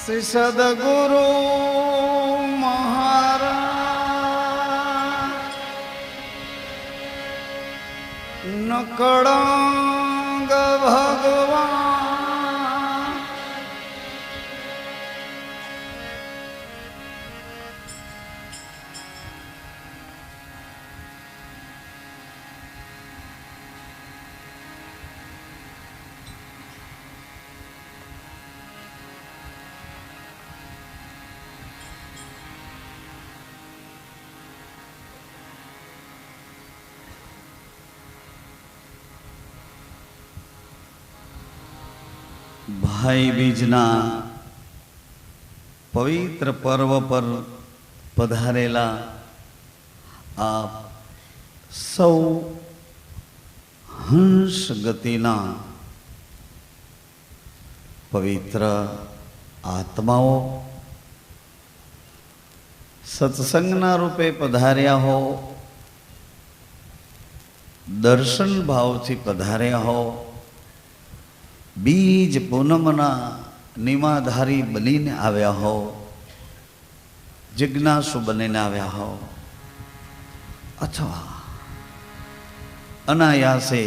શ્રી સદગુરુ મહારાજ નકળંગ ભગવાન ભાઈ બીજના પવિત્ર પર્વ પર પધારેલા આપ સૌ હંસ ગતિના પવિત્ર આત્માઓ સત્સંગના રૂપે પધાર્યા હો, દર્શન ભાવથી પધાર્યા હો, બીજ પૂનમના નિમાધારી બનીને આવ્યા હો, જિજ્ઞાસુ બનીને આવ્યા હો, અથવા અનાયાસે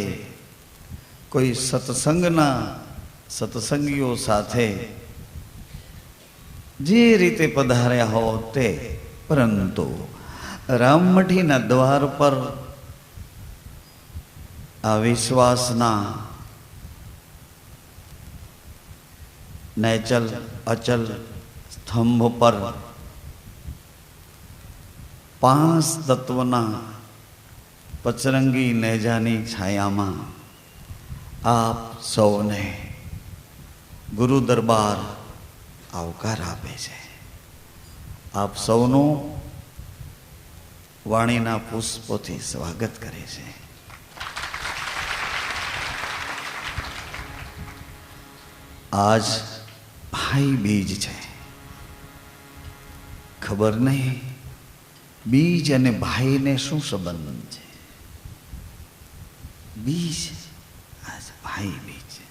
કોઈ સત્સંગના સત્સંગીઓ સાથે જે રીતે પધાર્યા હો તે, પરંતુ રામમઠીના દ્વાર પર આ વિશ્વાસના નેચલ અચલ સ્તંભ પર પાંચ તત્વના પચરંગી નેજાની છાયામાં આપ સૌને ગુરુ દરબાર આવકાર આપે છે. આપ સૌનું વાણીના પુષ્પોથી સ્વાગત કરે છે. આજ ભાઈ બીજ છે. ખબર નહીં બીજ અને ભાઈને શું સંબંધ છે. બીજ આજ ભાઈ બીજ છે.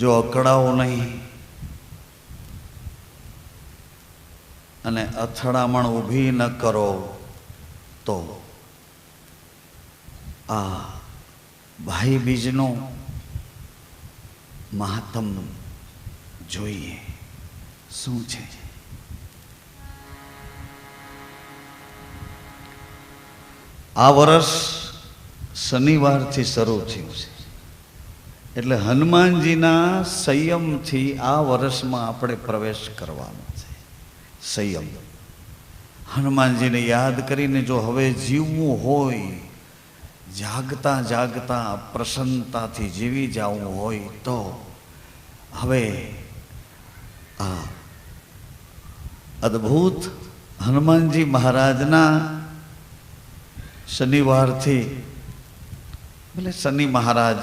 જો અકળાઓ નહીં અને અથડામણ ઊભી ન કરો તો આ ભાઈ બીજનું મહાત્મ જોઈએ શું છે. આ વર્ષ શનિવારથી શરૂ થયું છે, એટલે હનુમાનજીના સંયમથી આ વર્ષમાં આપણે પ્રવેશ કરવાનો છે. સંયમ હનુમાનજીને યાદ કરીને જો હવે જીવવું હોય, જાગતા જાગતા પ્રસન્નતાથી જીવી જવું હોય તો હવે આ અદ્ભુત હનુમાનજી મહારાજના શનિવારથી, ભલે શનિ મહારાજ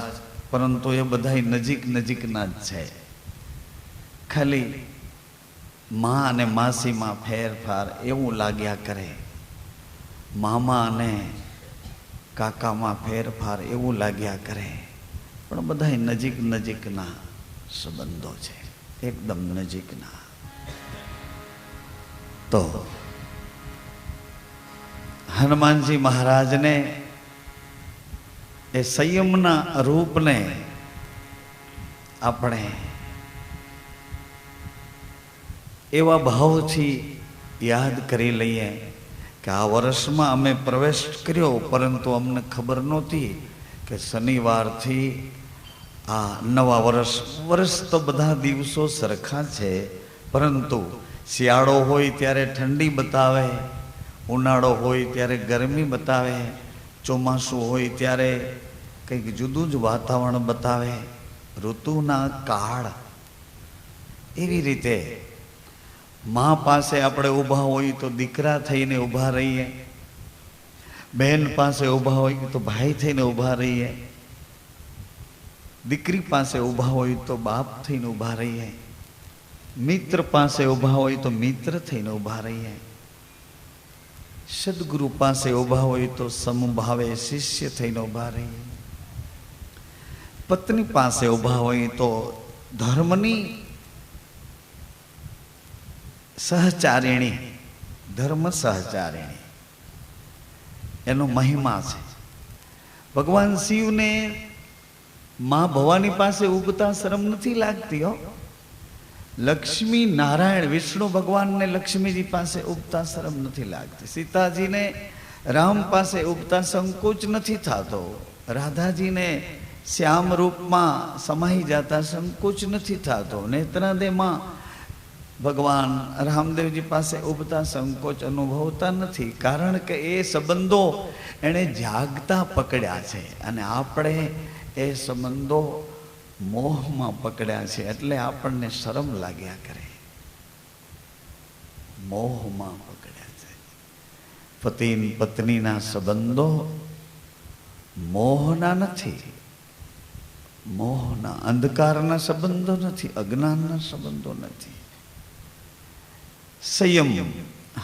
પરંતુ એ બધા નજીક નજીકના જ છે. ખાલી મા અને માસીમાં ફેરફાર એવું લાગ્યા કરે, મામા અને કાકામાં ફેરફાર એવું લાગ્યા કરે, પણ બધા નજીક નજીકના સંબંધો છે, એકદમ નજીકના. તો હનુમાનજી મહારાજને એ સંયમના રૂપને આપણે એવા ભાવથી યાદ કરી લઈએ કે આ વર્ષમાં અમે પ્રવેશ કર્યો, પરંતુ અમને ખબર નહોતી કે શનિવારથી આ નવા વર્ષ તો બધા દિવસો સરખા છે, પરંતુ શિયાળો હોય ત્યારે ઠંડી બતાવે, ઉનાળો હોય ત્યારે ગરમી બતાવે, ચોમાસું હોય ત્યારે કંઈક જુદું જ વાતાવરણ બતાવે, ઋતુના કાળ. એવી રીતે મા પાસે આપણે ઊભા હોય તો દીકરા થઈને ઊભા રહીએ, બહેન પાસે ઊભા હોય તો ભાઈ થઈને ઊભા રહીએ, દીકરી પાસે ઊભા હોય તો બાપ થઈને ઊભા રહીએ, મિત્ર પાસે ઊભા હોય તો મિત્ર થઈને ઊભા રહીએ, સદગુરુ પાસે ઊભા હોય તો સમભાવે શિષ્ય થઈને ઊભા રહીએ, પત્ની પાસે ઊભા હોય તો ધર્મની સહચારિણી, ધર્મ સહચારિણી એનો મહિમા છે. ભગવાન શિવને માં ભવાની પાસે ઉગતા શરમ નથી લાગતી હો. લક્ષ્મી નારાયણ વિષ્ણુ ભગવાનને લક્ષ્મીજી પાસે ઉગતા શરમ નથી લાગતી. સીતાજીને રામ પાસે ઉગતા સંકોચ નથી થતો. રાધાજીને શ્યામ રૂપમાં સમાઈ જતા સંકોચ નથી થતો. નેત્રાદેમાં ભગવાન રામદેવજી પાસે ઉગતા સંકોચ અનુભવતા નથી. કારણ કે એ સંબંધો એણે જાગતા પકડ્યા છે અને આપણે એ સંબંધો મોહમાં પકડ્યા છે. એટલે આપણને શરમ લાગ્યા કરે. મોહમાં પકડ્યા છે. પતિ પત્નીના સંબંધો મોહના નથી, મોહના અંધકારના સંબંધો નથી, અજ્ઞાનના સંબંધો નથી. સંયમ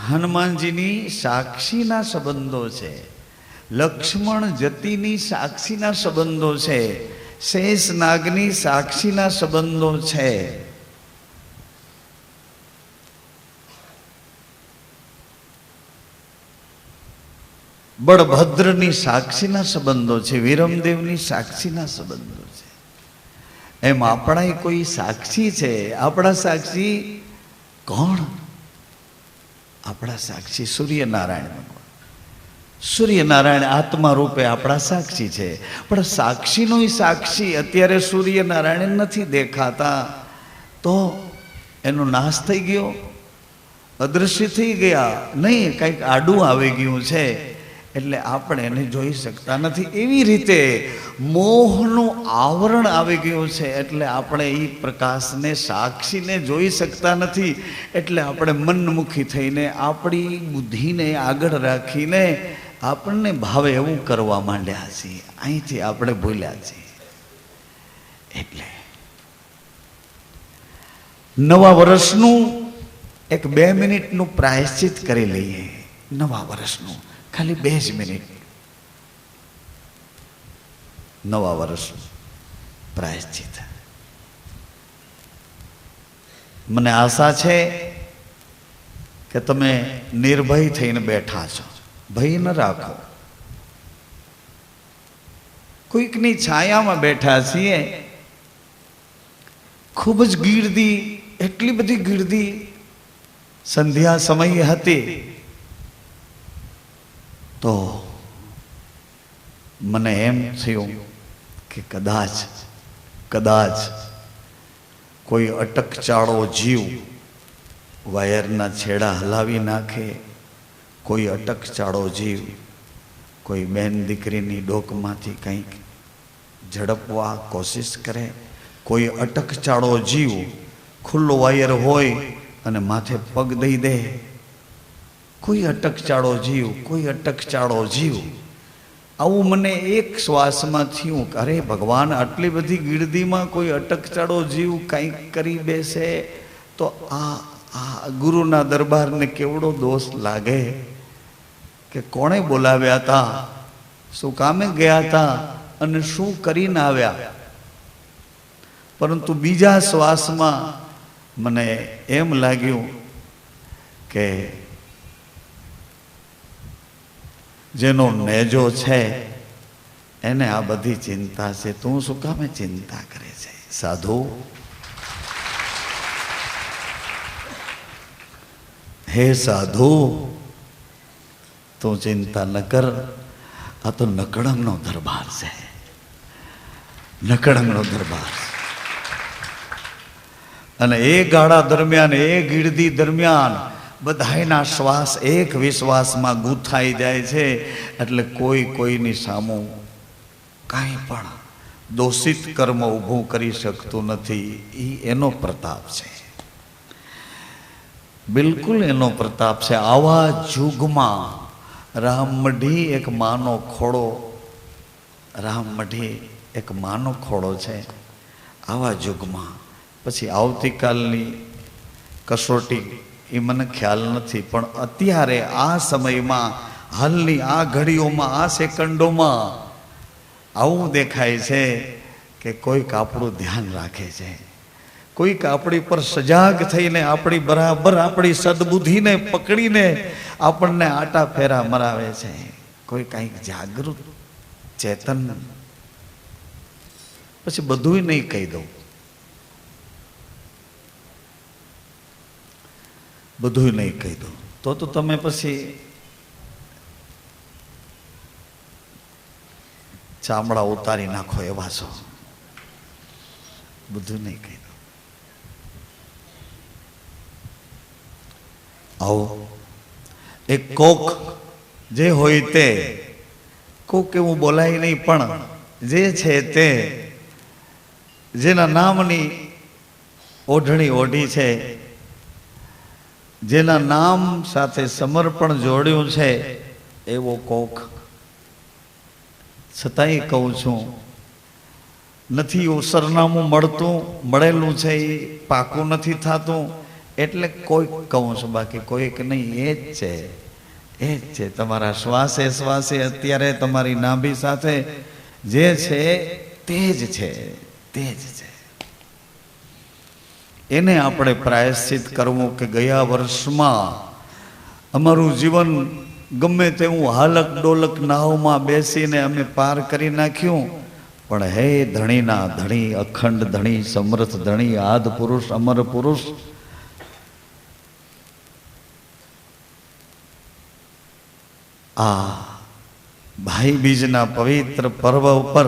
હનુમાનજીની સાક્ષીના સંબંધો છે. લક્ષ્મણ જતીની સાક્ષીના સંબંધો છે. શેષ નાગની સાક્ષીના સંબંધો છે. બળભદ્રની સાક્ષીના સંબંધો છે. વીરમદેવની સાક્ષીના સંબંધો છે. એમ આપણા કોઈ સાક્ષી છે. આપણા સાક્ષી કોણ? આપણા સાક્ષી સૂર્યનારાયણ ભગવાન. સૂર્યનારાયણ આત્મા રૂપે આપણા સાક્ષી છે. પણ સાક્ષીનો સાક્ષી અત્યારે સૂર્યનારાયણ નથી દેખાતા, તો એનો નાશ થઈ ગયો, અદૃશ્ય થઈ ગયા? નહીં, કંઈક આડું આવી ગયું છે એટલે આપણે એને જોઈ શકતા નથી. એવી રીતે મોહનું આવરણ આવી ગયું છે એટલે આપણે એ પ્રકાશને સાક્ષીને જોઈ શકતા નથી. એટલે આપણે મનમુખી થઈને આપણી બુદ્ધિને આગળ રાખીને આપણને ભાવે એવું કરવા માંડ્યા છીએ. અહીંથી આપણે ભૂલ્યા છીએ. એટલે નવા વર્ષનું એક 2 મિનિટનું પ્રાયશ્ચિત કરી લઈએ. નવા વર્ષનું ખાલી 2 જ મિનિટ. નવા વર્ષનું પ્રાયશ્ચિત. મને આશા છે કે તમે નિર્ભય થઈને બેઠા છો. ભય ન રાખો. કોઈકની છાયામાં બેઠા છીએ. ખૂબ જ ગીર્દી, એટલી બધી ગીર્દી સંધ્યા સમય હતી તો મને એમ થયું કે કદાચ કોઈ અટકચાળો જીવ વાયરના છેડા હલાવી નાખે, કોઈ અટકચાળો જીવ કોઈ બેન દીકરીની ડોકમાંથી કંઈક ઝડપવા કોશિશ કરે, કોઈ અટકચાળો જીવ ખુલ્લો વાયર હોય અને માથે પગ દઈ દે, કોઈ અટકચાળો જીવ. આવું મને એક શ્વાસમાં થયું કે અરે ભગવાન, આટલી બધી ગીર્દીમાં કોઈ અટકચાળો જીવ કંઈક કરી બેસે તો આ ગુરુના દરબારને કેવડો દોષ લાગે કે કોણે બોલાવ્યા હતા, શું કામે ગયા હતા અને શું કરીને આવ્યા. પરંતુ બીજા શ્વાસમાં મને એમ લાગ્યું કે જેનો નેજો છે એને આ બધી ચિંતા છે, તું શું કામે ચિંતા કરે છે? સાધુ, હે સાધુ, તું ચિંતા ન કર. આ તો નકળંગનો દરબાર છે, નકળંગનો દરબાર. અને એ ગાળા દરમિયાન, એ ગીર્દી દરમિયાન બધાયના શ્વાસ એક વિશ્વાસમાં ગૂંથાઈ જાય છે. એટલે કોઈની સામું કાંઈ પણ દોષિત કર્મ ઊભું કરી શકતું નથી. એનો પ્રતાપ છે, બિલકુલ એનો પ્રતાપ છે. આવા યુગમાં રામમઢી એક માનો ખોળો, રામમઢી એક માનો ખોળો છે. આવા યુગમાં પછી આવતીકાલની કસોટી એ મને ખ્યાલ નથી, પણ અત્યારે આ સમયમાં, હાલની આ ઘડીઓમાં, આ સેકન્ડોમાં આવું દેખાય છે કે કોઈક આપણું ધ્યાન રાખે છે, કોઈક આપણી પર સજાગ થઈને આપણી બરાબર આપણી સદબુદ્ધિને પકડીને આપણને આટા ફેરા મરાવે છે. કોઈ કંઈક જાગૃત ચેતન. પછી બધુંય નહીં કહી દઉં, બધુંય નહીં કહી દઉં તો તમે પછી ચામડા ઉતારી નાખો એવા છો. બધું નહીં કહી દઉં. આવો એક કોક જે હોય તે, કોક એવું બોલાય નહીં, પણ જે છે તે, જેના નામની ઓઢણી ઓઢી છે, જેના નામ સાથે સમર્પણ જોડ્યું છે, એવો કોક. છતાંય કહું છું, નથી એવું સરનામું મળતું, મળેલું છે એ પાકું નથી થતું, એટલે કોઈક કહું છું, બાકી કોઈક નહીં. એ જ છે, એ જ છે. તમારા શ્વાસે શ્વાસે અત્યારે તમારી નાભી સાથે જે છે તે જ છે, તે જ છે. એને આપણે પ્રાયશ્ચિત કરવું કે ગયા વર્ષમાં અમારું જીવન ગમે તેવું હાલક ડોલક નાવમાં બેસીને અમે પાર કરી નાખ્યું, પણ હે ધણીના ધણી, અખંડ ધણી, સમર્થ ધણી, આદ પુરુષ, અમર પુરુષ, આ ભાઈ બીજના પવિત્ર પર્વ ઉપર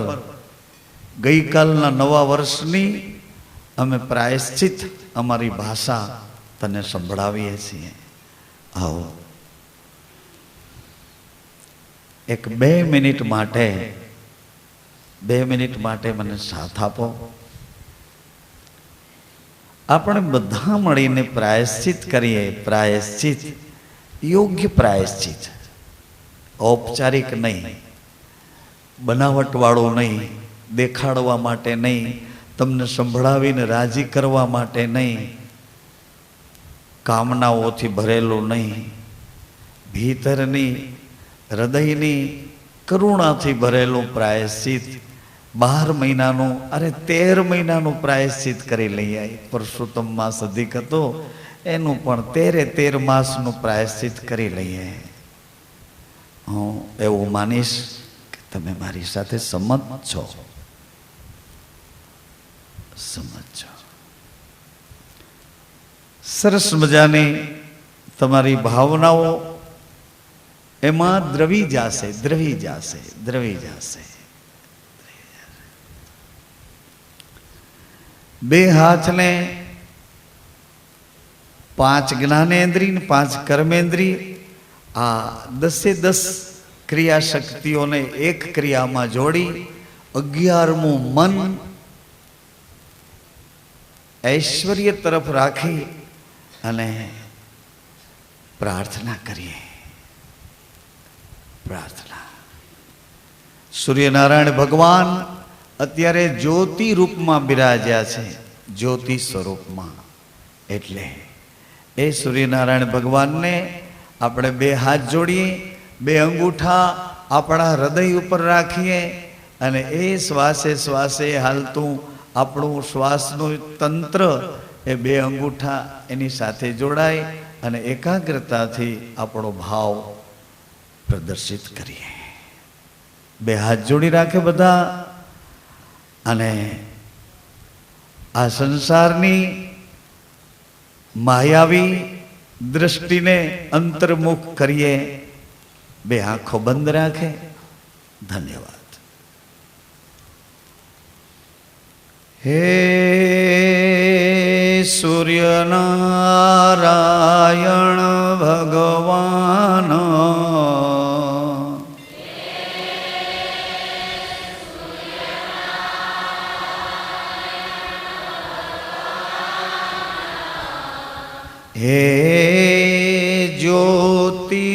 ગઈકાલના નવા વર્ષની અમે પ્રાયશ્ચિત અમારી ભાષા તને સંભળાવીએ છીએ. આવો એક 2 મિનિટ માટે, 2 મિનિટ માટે મને સાથ આપો. આપણે બધા મળીને પ્રાયશ્ચિત કરીએ. પ્રાયશ્ચિત, યોગ્ય પ્રાયશ્ચિત, ઔપચારિક નહીં, બનાવટવાળું નહીં, દેખાડવા માટે નહીં, તમને સંભળાવીને રાજી કરવા માટે નહીં, કામનાઓથી ભરેલું નહીં, ભીતરની હૃદયની કરુણાથી ભરેલું પ્રાયશ્ચિત. 12 મહિનાનું, અરે 13 મહિનાનું પ્રાયશ્ચિત કરી લઈએ. પરસોત્તમ માસ અધિક હતો, એનું પણ 13 માસનું પ્રાયશ્ચિત કરી લઈએ. હું એવું માનીશ કે તમે મારી સાથે સંમત છો. સમજો. સરસ મજાની તમારી ભાવનાઓ એમાં દ્રવી જશે, દ્રવી જશે, દ્રવી જશે. 2 હાથને 5 જ્ઞાનેન્દ્રિય, 5 કર્મેન્દ્રિય, આ 10 ક્રિયા શક્તિઓને એક ક્રિયામાં જોડી 11મું મન ઐશ્વર્ય તરફ રાખી અને પ્રાર્થના કરીએ. પ્રાર્થના. સૂર્યનારાયણ ભગવાન અત્યારે જ્યોતિ રૂપમાં બિરાજ્યા છે, જ્યોતિ સ્વરૂપમાં. એટલે એ સૂર્યનારાયણ ભગવાનને આપણે 2 હાથ જોડીએ, 2 અંગૂઠા આપણા હૃદય ઉપર રાખીએ અને એ શ્વાસે શ્વાસે હાલતું આપણું શ્વાસનું તંત્ર એ 2 અંગૂઠા એની સાથે જોડાય અને એકાગ્રતાથી આપણો ભાવ પ્રદર્શિત કરીએ. 2 હાથ જોડી રાખે બધા અને આ સંસારની માયાવી દૃષ્ટિને અંતર્મુખ કરીએ. 2 આંખો બંધ રાખે. ધન્યવાદ. હે સૂર્યનારાયણ ભગવાન, હે જ્યોતિ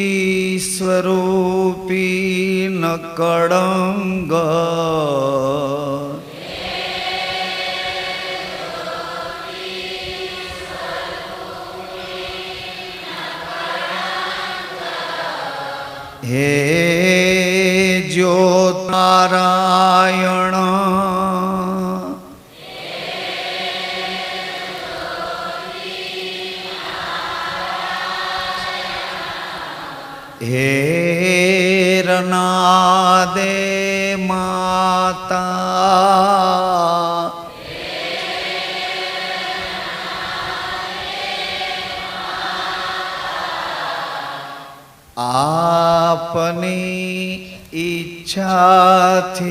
સ્વરૂપી નકળંગ, હે જ્યોતિનારાયણ, દે માતા આપની ઈચ્છાથી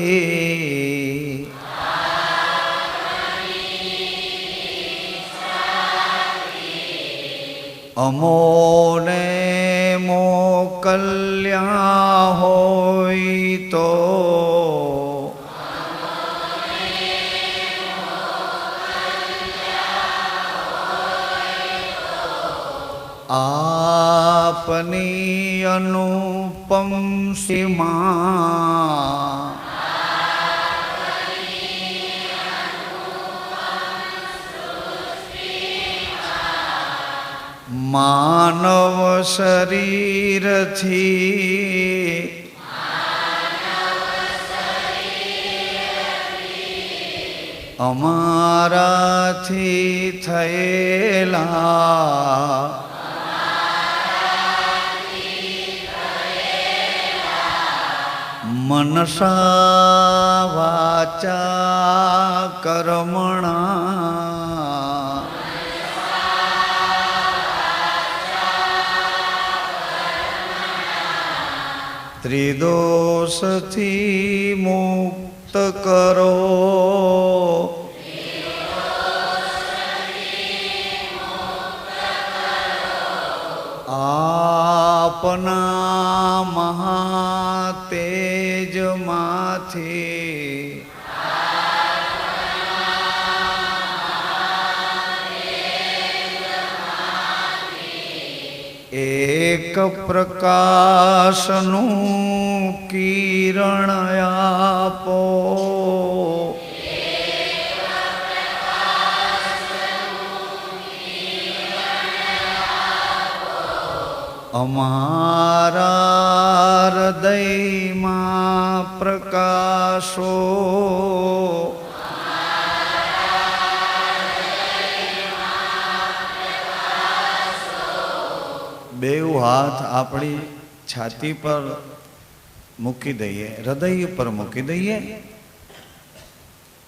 અમોને મોકલ્યા હોય તો આપની અનુપમ સીમા માનવ શરીરથી અમારાથી થયેલા મનસા વાચા કર્મણા ત્રિદોષથી મુક્ત કરો આપના મહાતેજમાંથી એક પ્રકાશનું કિરણ આપો અમારા હૃદયમાં પ્રકાશો બેઉ હાથ આપણી છાતી પર મૂકી દઈએ, હૃદય પર મૂકી દઈએ.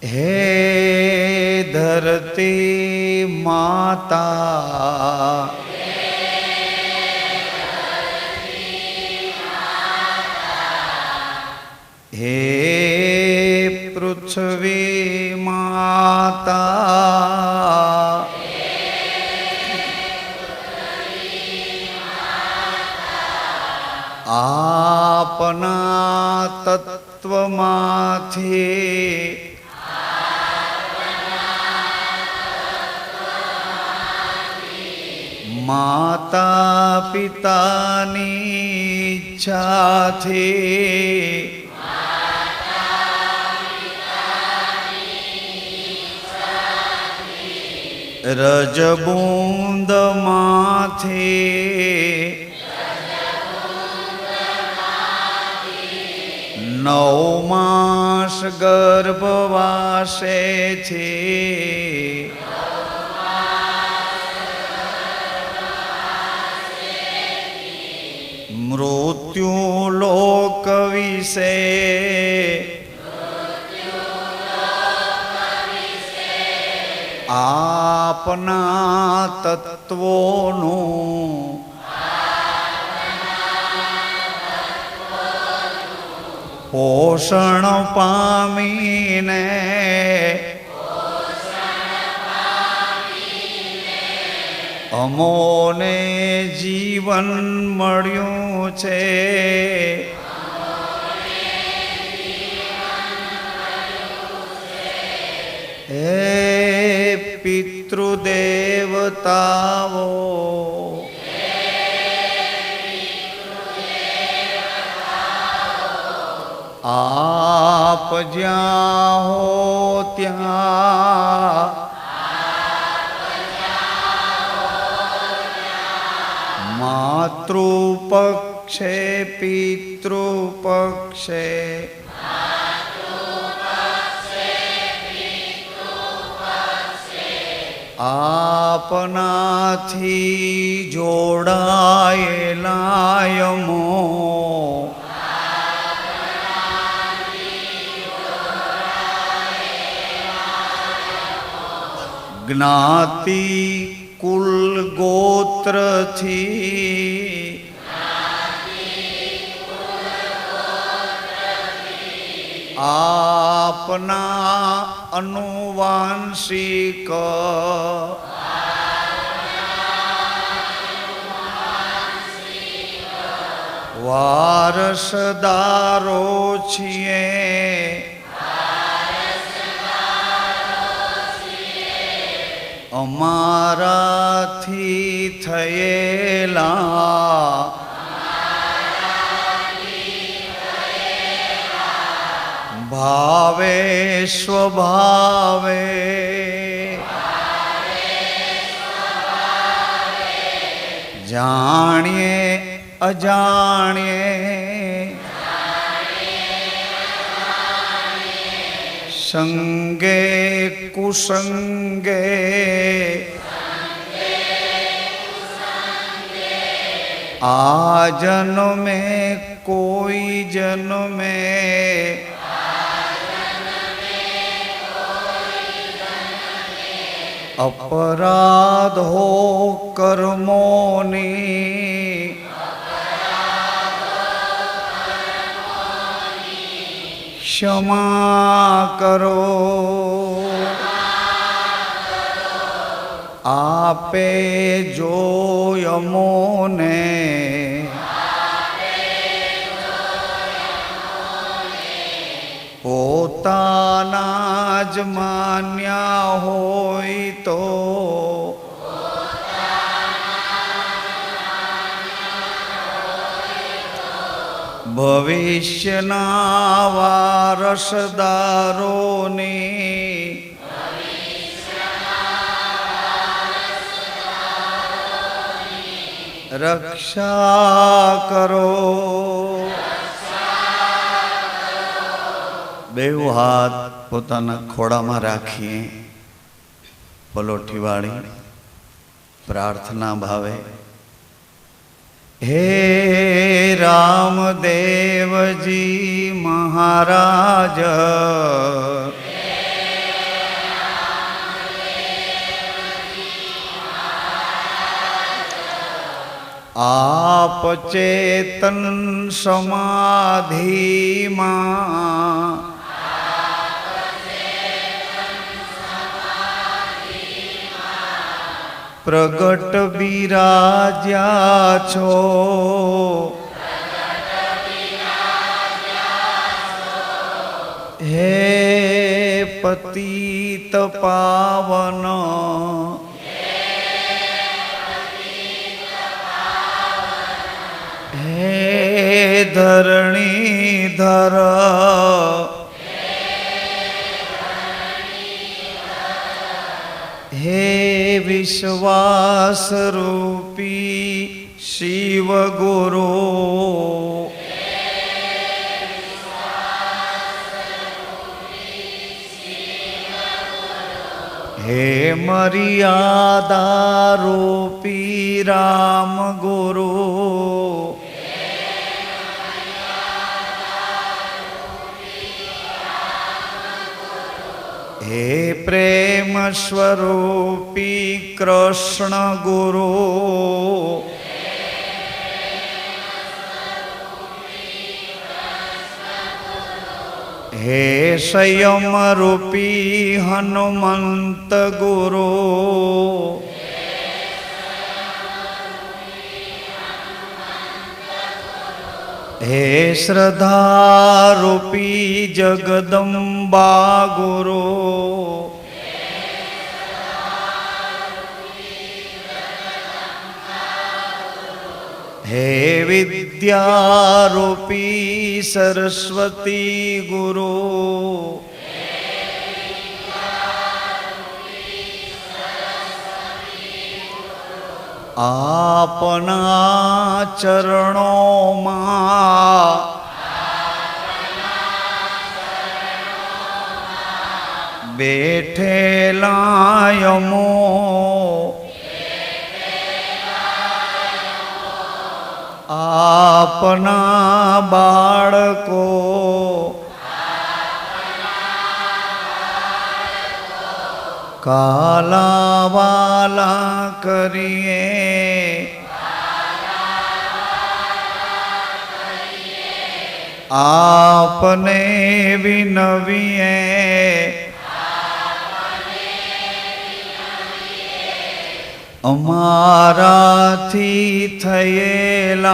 હે ધરતી માતા હે પૃથ્વી માતા આપના તત્વમાંથી માતા પિતાની ઈચ્છાથી રજબૂંદ માંથી 9 માસ ગર્ભવાસે છે મૃત્યુ લોક વિશે આપના તત્વોનું પોષણ પામીને અમોને જીવન મળ્યું છે. હે પિતૃદેવતાઓ આપ જ્યાં હો ત્યાં માતૃપક્ષે પિતૃપક્ષે આપનાથી જોડાયેલા યમો જ્ઞાતિ કુલ ગોત્રથી આપના અનુવાંશિક વારસદારો છીએ અમારાથી થયેલા ભાવે સ્વભાવે જાણીએ અજાણીએ સંગે કુસંગે આ જન્મે કોઈ જન્મે અપરાધો કર્મોની ક્ષમા કરો આપે જોયમોને પોતાના જ માન્યા હોય તો ભવિષ્યના વારસદારોની રક્ષા કરો. બેઉ હાથ પોતાના ખોળામાં રાખીએ પલોઠી વાળી પ્રાર્થના ભાવે. હે રામદેવજી મહારાજ આપ ચેતન સમાધિમાં પ્રગટ બિરાજ્યા છો. હે પતિત પાવન હે ધરણીધર હે વિશ્વાસ રૂપી શિવ ગુરુ હે મર્યાદા રૂપી રામ ગુરુ હે પ્રેમ સ્વરૂપી કૃષ્ણ ગુરુ હે સંયમ રૂપી હનુમંત ગુરુ હે શ્રદ્ધા રૂપી જગદંબા ગુરુ હે વિદ્યા રૂપી સરસ્વતી ગુરુ આપના ચરણોમાં બેઠેલા યમો આપના બાળકો काला वाला करिए आपने विनविए અમારાથી થયેલા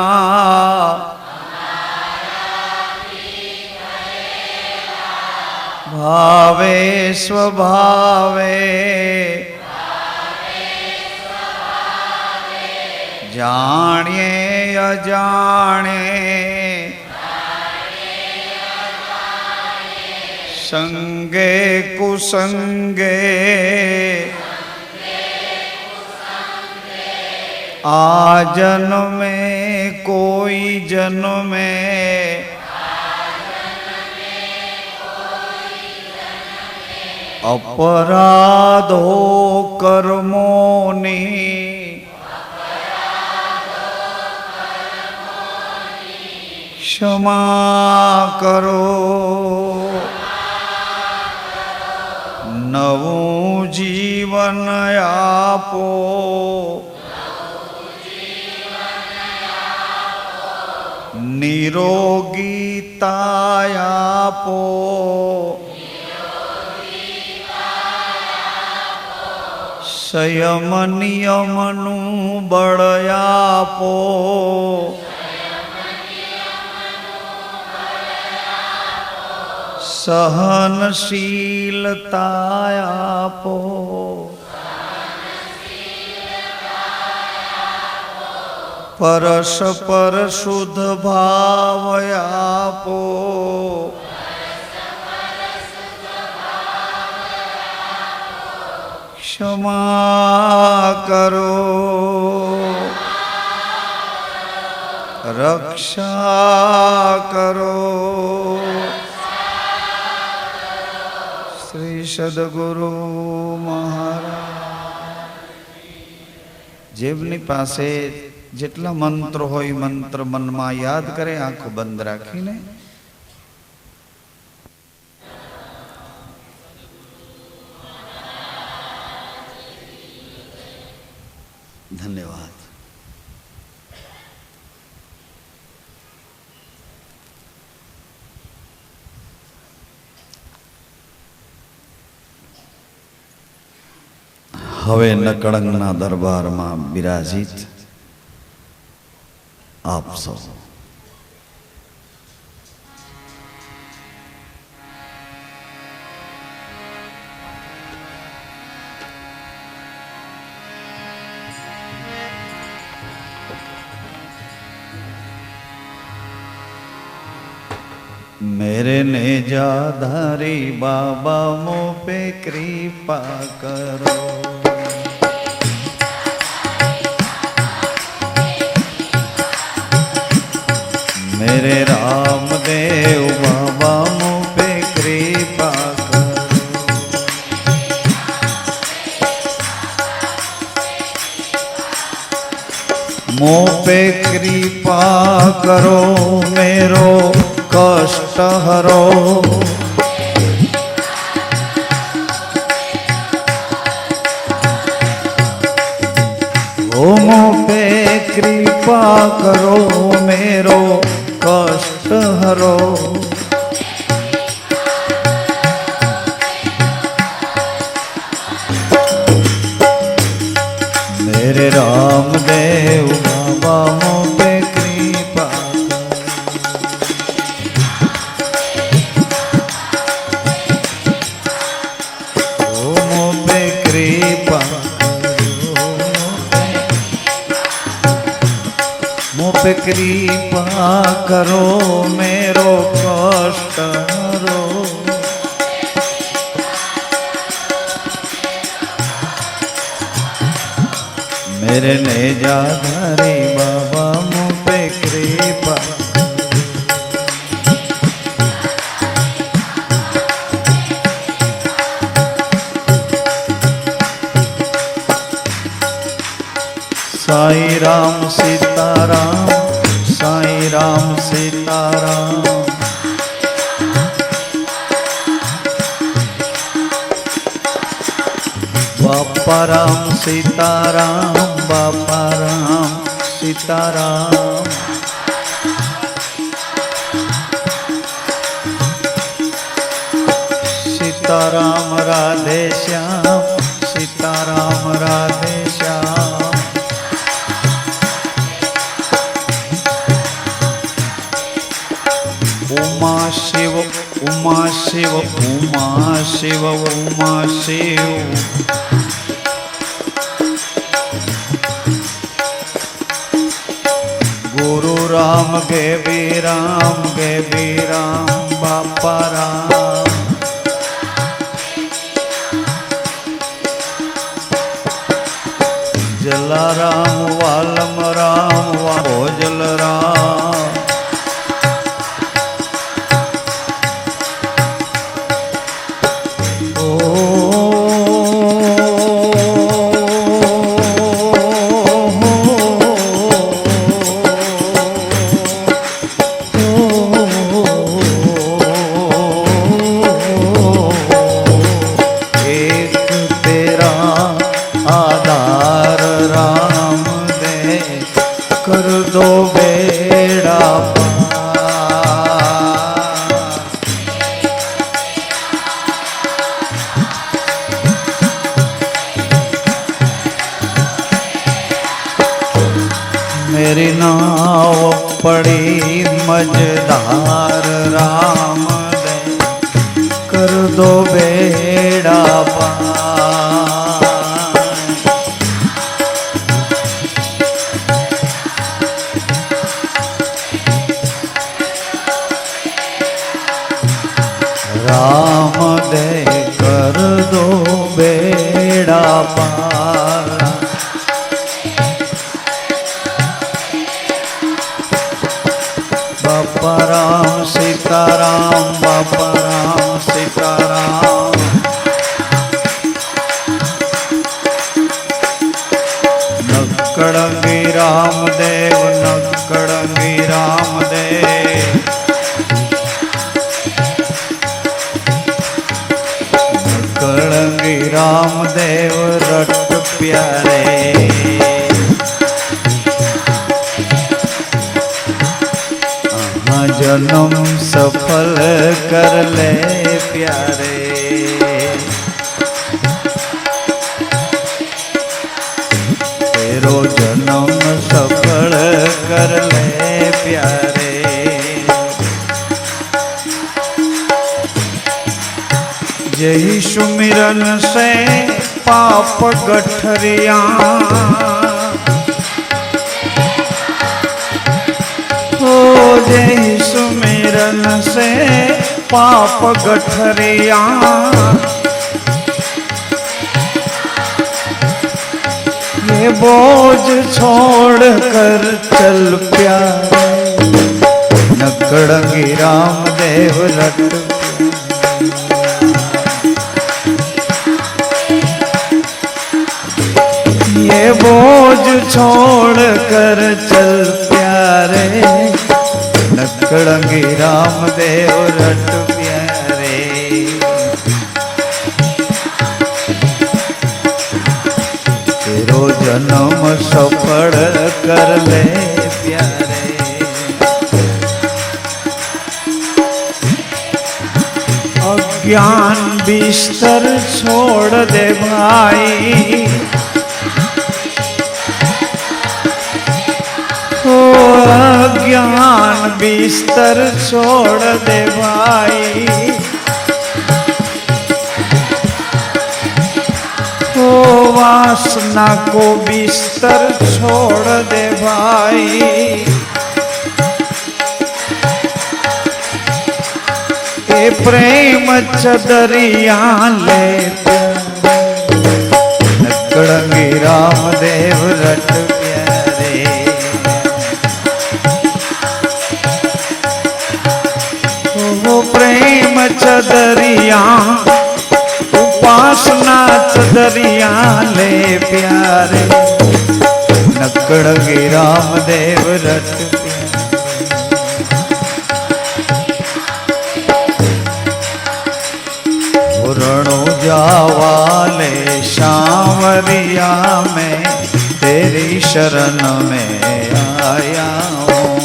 ભાવે સ્વભાવે જાણીએ અજાણે સંગે કુસંગે आ जन्मे कोई जन्मे अपराधो कर्मोनी क्षमा करो नवुं जीवन आपो निरोगीतायापो संयम नियमनु बळयापो सहनशीलतायापो परस्पर शुद्ध भावयापो क्षमा करो रक्षा करो श्री सद्गुरु महाराज जेबनी पासे જેટલા મંત્ર હોય મંત્ર મનમાં યાદ કરે આંખો બંધ રાખીને ધન્યવાદ હવે નકળંગના દરબારમાં બિરાજિત आप सब मेरे नेजाधारी बाबा मुँह पे कृपा करो मेरे रामदेव बाबा मुँह पे कृपा करो मुँह पे कृपा करो मेरो कष्ट हरो मुँह पे कृपा करो मेरो कष्ट हरो मेरे रामदेव बाबा मुँह पे कृपा करो मुँह पे कृपा मुँह पे कृपा करो मेरो कष्ट हरो मेरे नेजाधारी बाबा मुँह पे कृपा साई राम सीताराम साई राम सीताराम बापा राम सीताराम, बापा राम सीताराम। सीताराम राधे श्याम, सीताराम राधे श्याम। उमा शिव, उमा शिव, उमा शिव, उमा शिव। गुरु राम गे भी राम, गे भी राम, बापा राम। जलाराम वालम राम, वाहो जल राम। कर दो बेड़ा पार। मेरी नाव पड़ी मझधार, राम दे कर दो बेड़ा पार। राम दे कर दो बेड़ा पार। बापा राम सीताराम, बापा राम सीताराम। नक्कड़ंगी रामदेव, नक्कड़ंगी रामदेव। नक्कड़ंगी रामदेव रट प्यारे। जन्म सफल कर ले प्यारे। तेरो जन्म सफल कर ले प्यारे। यही सुमिरन से पाप गठरिया, जय सुमिरन से पाप गठरिया। ये बोझ छोड़ कर चल प्यारे। नक्कड़ंगी रामदेव रट। ये बोझ छोड़ कर चल प्यारे। नक्कड़ंगी रामदेव रट प्यारे। तेरो जन्म सफल कर ले प्यारे। अज्ञान बिस्तर छोड़ दे भाई। अज्ञान बिस्तर छोड़ दे भाई। ओ वासना को बिस्तर छोड़ दे भाई। ए प्रेम चदरिया ले। नक्कड़ंगी रामदेव रट प्यारे। प्रेम चदरिया, उपासना चदरिया ले प्यारे। नक्कड़ंगी रामदेव रट प्यारे। रणो रणुजा वाले सांवरिया में तेरी शरण में आया हूँ।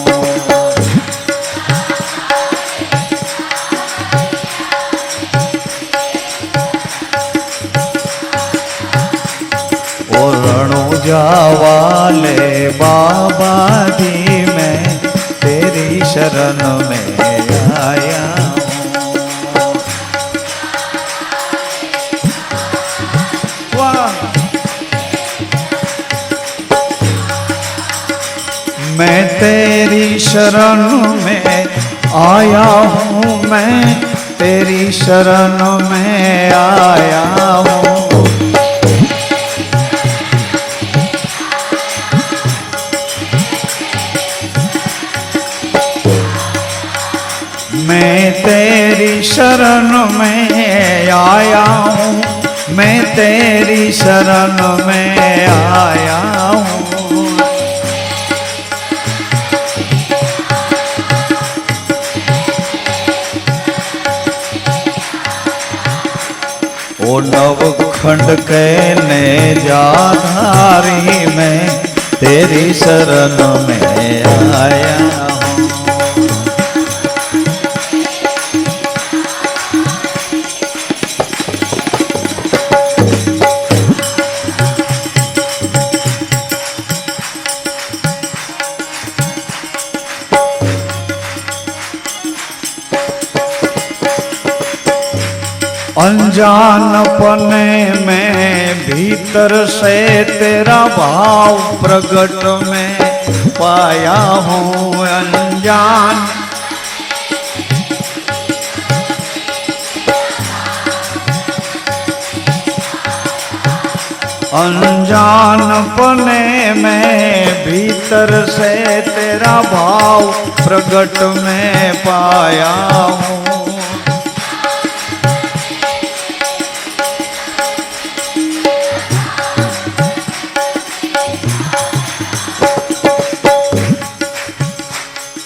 ओ रणुजा वाले बाबा जी मैं तेरी शरण में आया हूँ। मैं तेरी शरण में आया हूँ, मैं तेरी शरण में आया हूँ। मैं तेरी शरण में आया हूँ, मैं तेरी शरण में आया हूँ। ओ नवखंड के ने जाधारी में तेरी शरण में आया हूँ। अनजानपने में भीतर से तेरा भाव प्रगट में पाया हूँ। अनजानपने में भीतर से तेरा भाव प्रगट में पाया हूँ।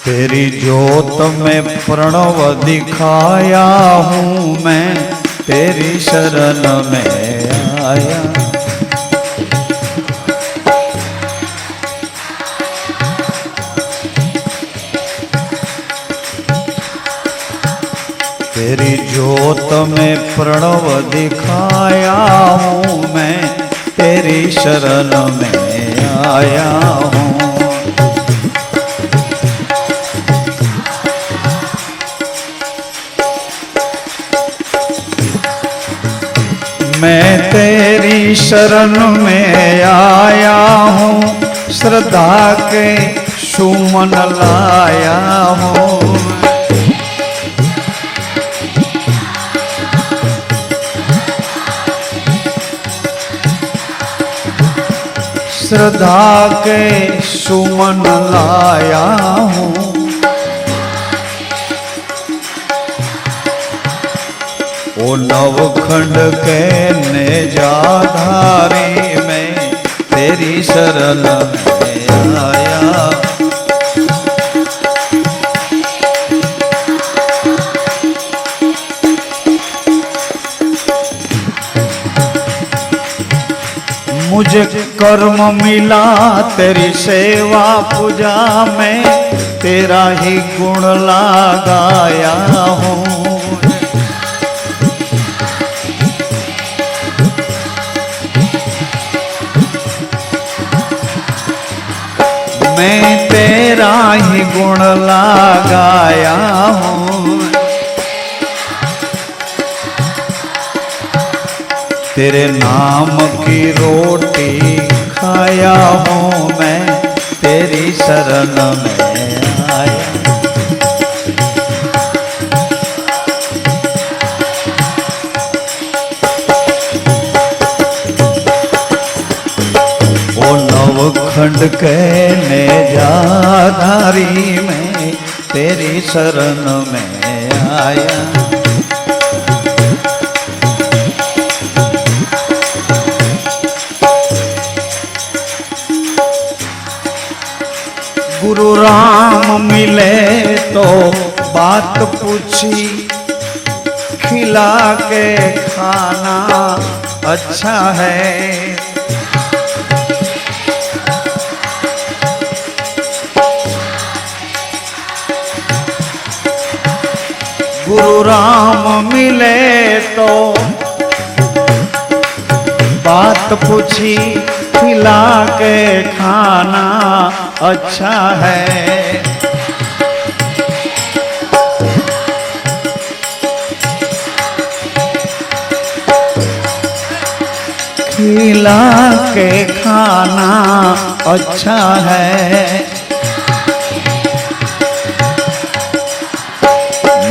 तेरी ज्योत में प्रणव दिखाया हूँ, मैं तेरी शरण में आया। तेरी ज्योत में प्रणव दिखाया हूँ, मैं तेरी शरण में आया हूँ। मैं तेरी शरण में आया हूँ, श्रद्धा के सुमन लाया हूँ। श्रद्धा के सुमन लाया हूँ। ओ नवखंड के नेजाधारी में तेरी शरण में आया। मुझे कर्म मिला तेरी सेवा पूजा में, तेरा ही गुण लगाया हूँ। मैं तेरा ही गुण लगाया हूँ। तेरे नाम की रोटी खाया हूँ, मैं तेरी शरण में आया। नवखंड के नेजाधारी में तेरी शरण में आया। गुरु राम मिले तो बात पूछी, खिला के खाना अच्छा है। गुरु राम मिले तो बात पूछी, खिला के खाना अच्छा है। खिला के खाना अच्छा है।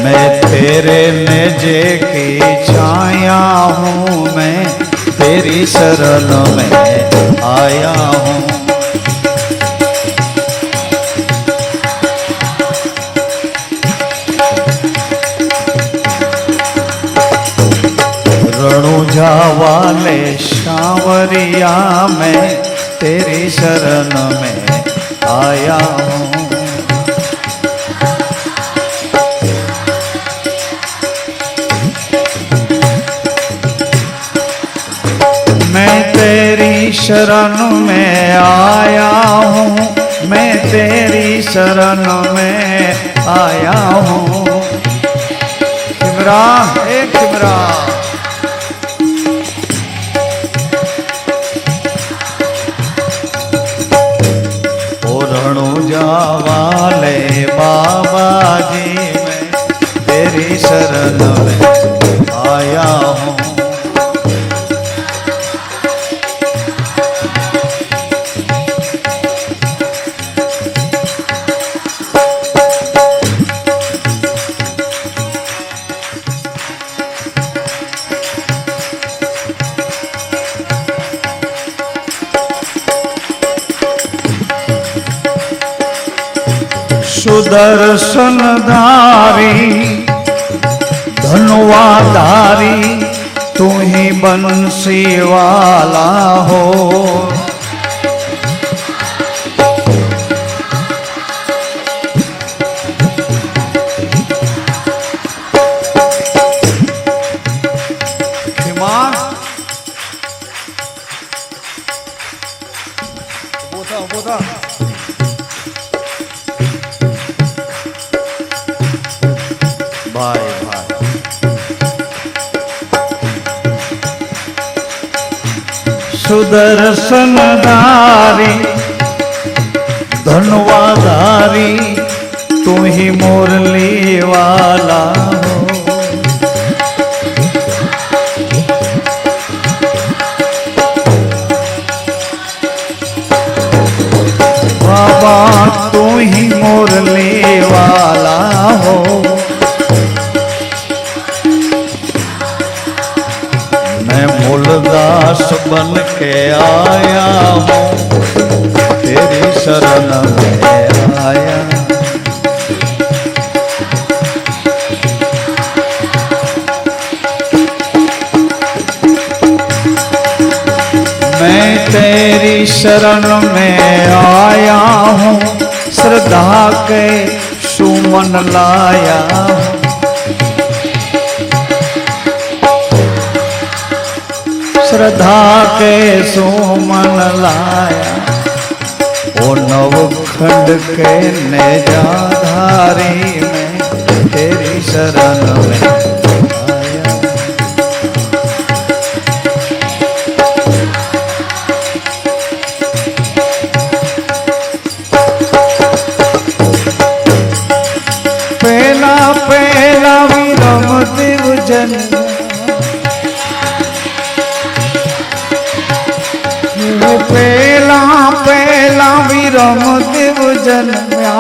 मैं तेरे नेजे की छाया हूँ, मैं तेरी शरण में आया हूँ। रणुजा वाले सांवरिया मैं तेरी शरण में आया हूँ। मैं तेरी शरण में आया हूँ, मैं तेरी शरण में आया हूँ। सिमरा एक सिमरा। ओ रणुजा वाले बाबा जी मैं तेरी शरण में आया हूँ। सुदर्शन धारी धनुवाधारी तू ही बंसी वाला हो। बोधा भाई भाई सुदर्शन धारी धनुवाधारी तू ही मुरली वाला हो। बाबा तू ही मुरली वाला हो। मैं मूलदास बन के आया हूँ, तेरी शरण में आया। मैं तेरी शरण में आया हूँ, श्रद्धा के सुमन लाया हूँ। श्रद्धा के सुमन लाया, ओ नवखंड के नेजाधारी में तेरी शरण में आया। पहला पहला विरम देव जन पहला पहला विरम देव जन्म्या।